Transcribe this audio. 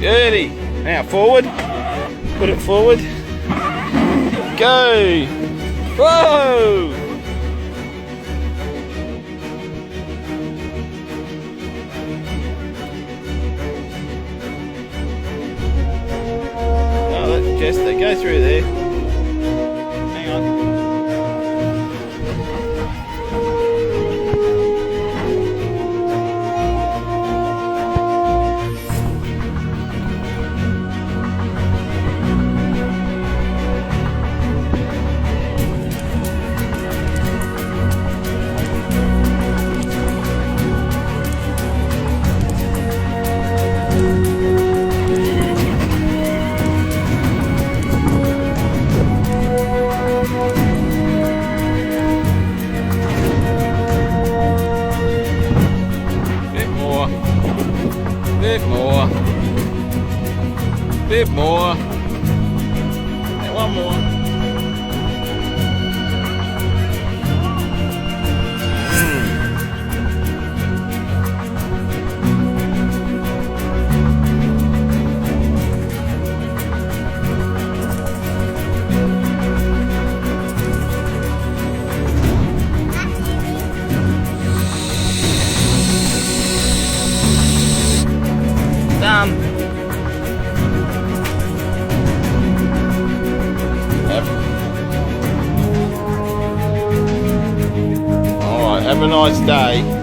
Goody. Now forward. Put it forward. Go. Whoa. Oh, that's Jester. Go through there. Hang on. Bit more. And one more. Done. Alright, have a nice day.